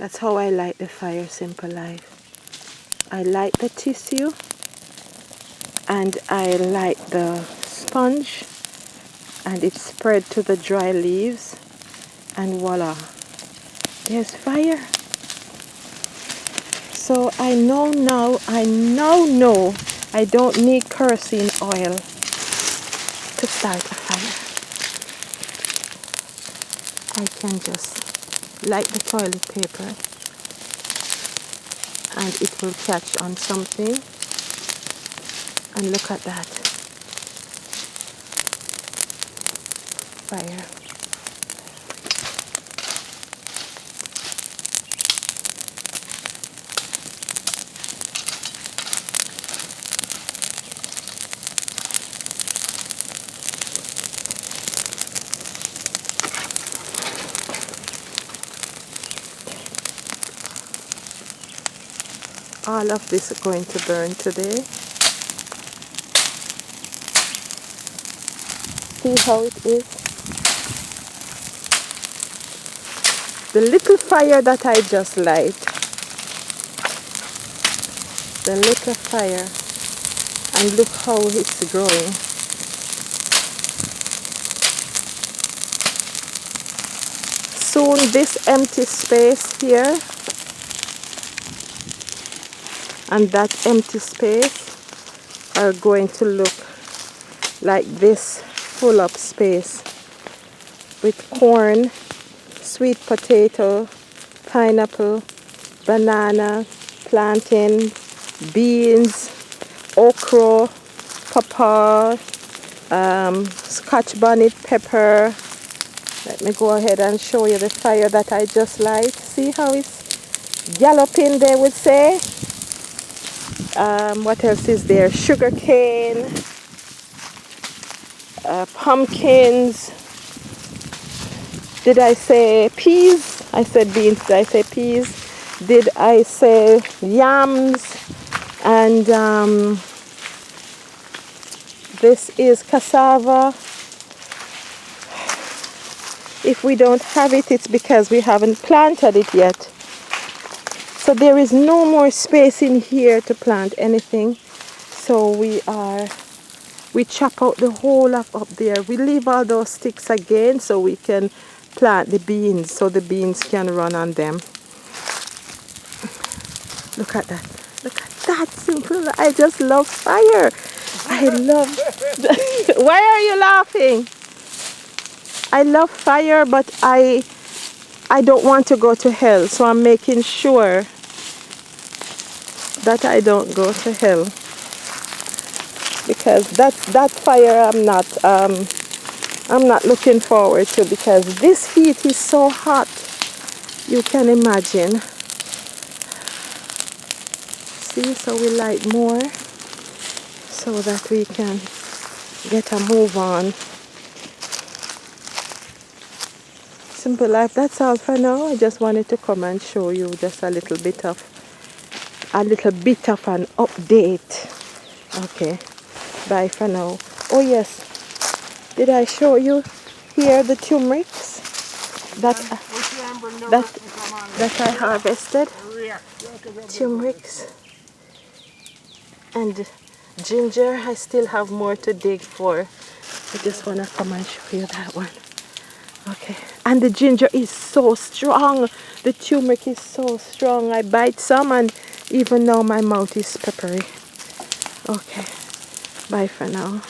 That's how I light the fire, Simple Life. I light the tissue and I light the sponge and it's spread to the dry leaves and voila, there's fire. So I know now, I now know I don't need kerosene oil to start a fire. I can just light the toilet paper and it will catch on something. And look at that. Fire. All of this is going to burn today. See how it is? The little fire that I just light. The little fire. And look how it's growing. Soon this empty space here and that empty space are going to look like this full up space with corn, sweet potato, pineapple, banana, plantain, beans, okra, pawpaw, scotch bonnet pepper. Let me go ahead and show you the fire that I just light. See how it's galloping, they would say. What else is there? Sugar cane, pumpkins. Did I say peas? I said beans. Did I say peas? Did I say yams? And this is cassava. If we don't have it, it's because we haven't planted it yet. So there is no more space in here to plant anything. So we chop out the whole of up there. We leave all those sticks again so we can plant the beans, so the beans can run on them. Look at that. Look at that, Simple. I just love fire. I love... Why are you laughing? I love fire, but I don't want to go to hell, so I'm making sure that I don't go to hell, because that fire I'm not looking forward to, because this heat is so hot, you can imagine. See, so we light more so that we can get a move on. Simple Life, that's all for now. I just wanted to come and show you just a little bit of an update. Okay, bye for now. Oh yes, did I show you here the turmerics that I harvested? Turmerics and ginger. I still have more to dig for. I just want to come and show you that one. Okay, and the ginger is so strong. The turmeric is so strong. I bite some and even now my mouth is peppery. Okay, bye for now.